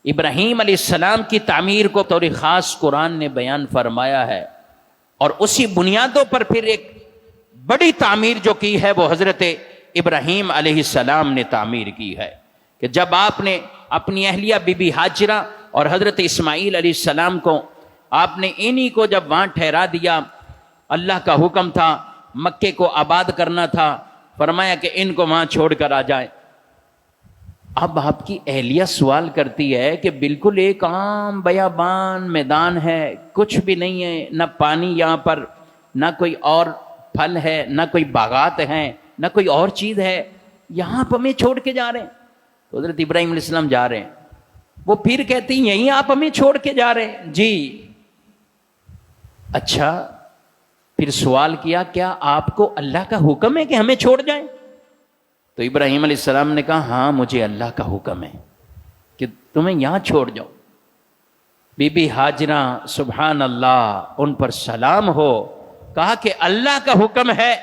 ابراہیم علیہ السلام کی تعمیر کو طور خاص قرآن نے بیان فرمایا ہے، اور اسی بنیادوں پر پھر ایک بڑی تعمیر جو کی ہے وہ حضرت ابراہیم علیہ السلام نے تعمیر کی ہے، کہ جب آپ نے اپنی اہلیہ بی بی ہاجرہ اور حضرت اسماعیل علیہ السلام کو آپ نے انہی کو جب وہاں ٹھہرا دیا، اللہ کا حکم تھا مکے کو آباد کرنا تھا، فرمایا کہ ان کو وہاں چھوڑ کر آ جائیں۔ اب آپ کی اہلیہ سوال کرتی ہے کہ بالکل ایک عام بیابان میدان ہے، کچھ بھی نہیں ہے، نہ پانی یہاں پر، نہ کوئی اور پھل ہے، نہ کوئی باغات ہیں، نہ کوئی اور چیز ہے، یہاں آپ ہمیں چھوڑ کے جا رہے ہیں۔ تو حضرت ابراہیم علیہ السلام جا رہے ہیں، وہ پھر کہتی ہیں یہیں آپ ہمیں چھوڑ کے جا رہے ہیں؟ جی۔ اچھا، پھر سوال کیا کیا آپ کو اللہ کا حکم ہے کہ ہمیں چھوڑ جائیں؟ تو ابراہیم علیہ السلام نے کہا ہاں مجھے اللہ کا حکم ہے کہ تمہیں یہاں چھوڑ جاؤ۔ بی بی ہاجرہ سبحان اللہ ان پر سلام ہو، کہا کہ اللہ کا حکم ہے،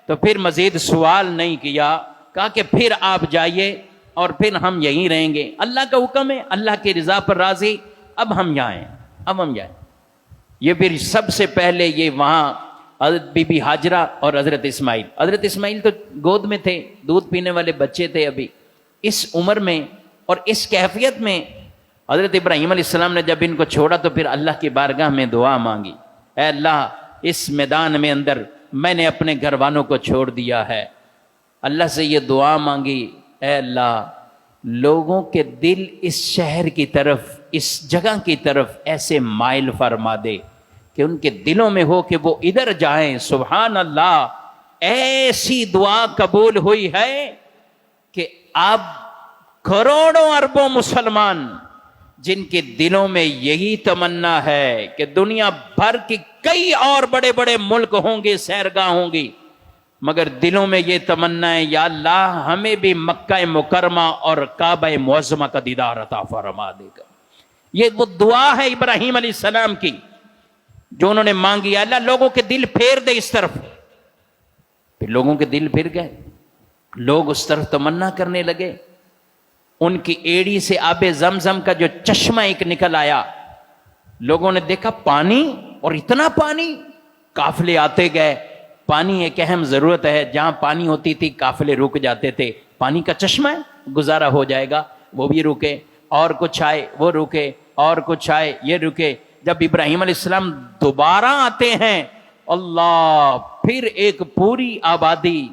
تو پھر مزید سوال نہیں کیا، کہا کہ پھر آپ جائیے اور پھر ہم یہیں رہیں گے، اللہ کا حکم ہے، اللہ کی رضا پر راضی، اب ہم جائیں، اب ہم جائیں۔ یہ پھر سب سے پہلے یہ وہاں حضرت بی بی ہاجرہ اور حضرت اسماعیل تو گود میں تھے، دودھ پینے والے بچے تھے ابھی، اس عمر میں اور اس کیفیت میں حضرت ابراہیم علیہ السلام نے جب ان کو چھوڑا تو پھر اللہ کی بارگاہ میں دعا مانگی، اے اللہ اس میدان میں اندر میں نے اپنے گھر والوں کو چھوڑ دیا ہے، اللہ سے یہ دعا مانگی، اے اللہ لوگوں کے دل اس شہر کی طرف، اس جگہ کی طرف ایسے مائل فرما دے کہ ان کے دلوں میں ہو کہ وہ ادھر جائیں۔ سبحان اللہ، ایسی دعا قبول ہوئی ہے کہ اب کروڑوں اربوں مسلمان جن کے دلوں میں یہی تمنا ہے کہ دنیا بھر کی کئی اور بڑے بڑے ملک ہوں گے، سیرگاہ ہوں گی، مگر دلوں میں یہ تمنا ہے یا اللہ ہمیں بھی مکہ مکرمہ اور کعبہ معظمہ کا دیدار عطا فرما دے گا۔ یہ وہ دعا ہے ابراہیم علیہ السلام کی جو انہوں نے مانگی، اللہ لوگوں کے دل پھیر دے اس طرف۔ پھر لوگوں کے دل پھر گئے، لوگ اس طرف تمنا کرنے لگے، ان کی ایڑی سے آب زمزم کا جو چشمہ ایک نکل آیا، لوگوں نے دیکھا پانی، اور اتنا پانی، قافلے آتے گئے۔ پانی ایک اہم ضرورت ہے، جہاں پانی ہوتی تھی قافلے رک جاتے تھے، پانی کا چشمہ ہے گزارا ہو جائے گا، وہ بھی رکے، اور کچھ آئے وہ رکے، اور کچھ آئے یہ رکے۔ جب ابراہیم علیہ السلام دوبارہ آتے ہیں، اللہ پھر ایک پوری آبادی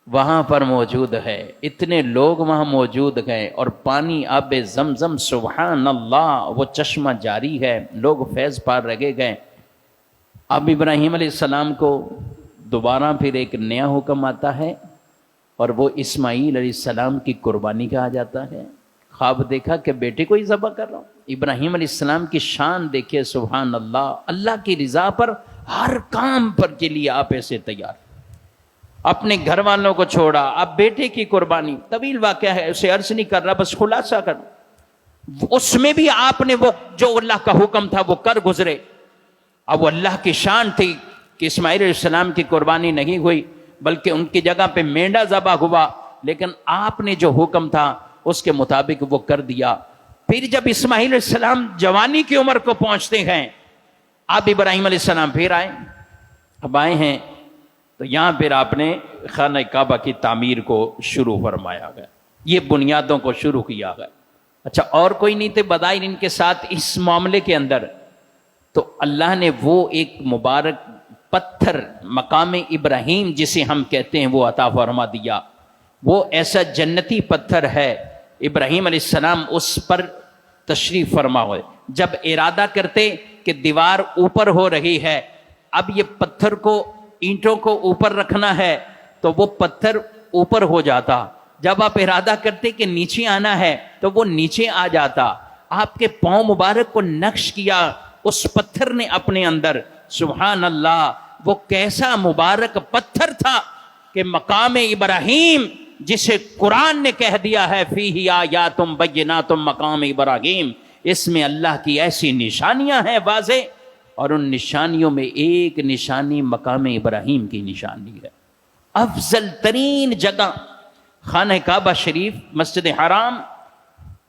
وہاں پر موجود ہے، اتنے لوگ وہاں موجود ہیں، اور پانی آب زمزم سبحان اللہ وہ چشمہ جاری ہے، لوگ فیض پار رگے گئے۔ اب ابراہیم علیہ السلام کو دوبارہ پھر ایک نیا حکم آتا ہے، اور وہ اسماعیل علیہ السلام کی قربانی کا آ جاتا ہے۔ خواب دیکھا کہ بیٹے کو ہی ذبح کر رہا ہوں۔ ابراہیم علیہ السلام کی شان دیکھے سبحان اللہ، اللہ کی رضا پر ہر کام پر کے لیے آپ ایسے تیار، اپنے گھر والوں کو چھوڑا، اب بیٹے کی قربانی۔ طویل واقعہ ہے، اسے عرض نہیں کر رہا، بس خلاصہ کر، اس میں بھی آپ نے وہ جو اللہ کا حکم تھا وہ کر گزرے۔ اب وہ اللہ کی شان تھی کہ اسماعیل علیہ السلام کی قربانی نہیں ہوئی، بلکہ ان کی جگہ پہ مینڈا ذبح ہوا، لیکن آپ نے جو حکم تھا اس کے مطابق وہ کر دیا۔ پھر جب اسماعیل علیہ السلام جوانی کی عمر کو پہنچتے ہیں، اب ابراہیم علیہ السلام پھر آئے، اب آئے ہیں تو یہاں پھر آپ نے خانہ کعبہ کی تعمیر کو شروع فرمایا گیا، یہ بنیادوں کو شروع کیا گیا۔ اچھا، اور کوئی نہیں تھے بظاہر ان کے ساتھ اس معاملے کے اندر، تو اللہ نے وہ ایک مبارک پتھر مقام ابراہیم جسے ہم کہتے ہیں وہ عطا فرما دیا۔ وہ ایسا جنتی پتھر ہے، ابراہیم علیہ السلام اس پر تشریف فرما ہوئے، جب ارادہ کرتے کہ دیوار اوپر ہو رہی ہے، اب یہ پتھر کو، اینٹوں کو اوپر رکھنا ہے، تو وہ پتھر اوپر ہو جاتا، جب آپ ارادہ کرتے کہ نیچے آنا ہے تو وہ نیچے آ جاتا۔ آپ کے پاؤں مبارک کو نقش کیا اس پتھر نے اپنے اندر، سبحان اللہ، وہ کیسا مبارک پتھر تھا کہ مقام ابراہیم جسے قرآن نے کہہ دیا ہے فیہ آیات بینات مقام ابراہیم، اس میں اللہ کی ایسی نشانیاں ہیں واضح، اور ان نشانیوں میں ایک نشانی مقام ابراہیم کی نشانی ہے۔ افضل ترین جگہ خانہ کعبہ شریف، مسجد حرام،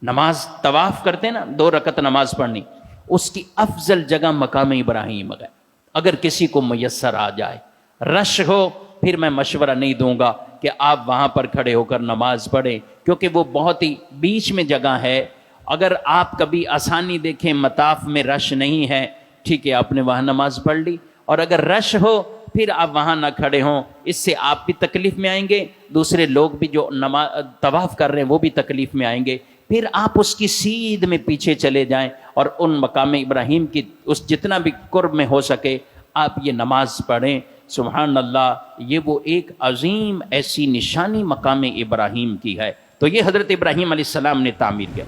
نماز طواف کرتے نا 2 رکعت نماز پڑھنی، اس کی افضل جگہ مقام ابراہیم ہے۔ اگر کسی کو میسر آ جائے، رش ہو، پھر میں مشورہ نہیں دوں گا کہ آپ وہاں پر کھڑے ہو کر نماز پڑھیں، کیونکہ وہ بہت ہی بیچ میں جگہ ہے۔ اگر آپ کبھی آسانی دیکھیں مطاف میں رش نہیں ہے، ٹھیک ہے آپ نے وہاں نماز پڑھ لی، اور اگر رش ہو پھر آپ وہاں نہ کھڑے ہوں، اس سے آپ بھی تکلیف میں آئیں گے، دوسرے لوگ بھی جو طواف کر رہے ہیں وہ بھی تکلیف میں آئیں گے۔ پھر آپ اس کی سیدھ میں پیچھے چلے جائیں اور ان مقام ابراہیم کی اس جتنا بھی قرب میں ہو سکے آپ یہ نماز پڑھیں۔ سبحان اللہ، یہ وہ ایک عظیم ایسی نشانی مقام ابراہیم کی ہے۔ تو یہ حضرت ابراہیم علیہ السلام نے تعمیر کیا۔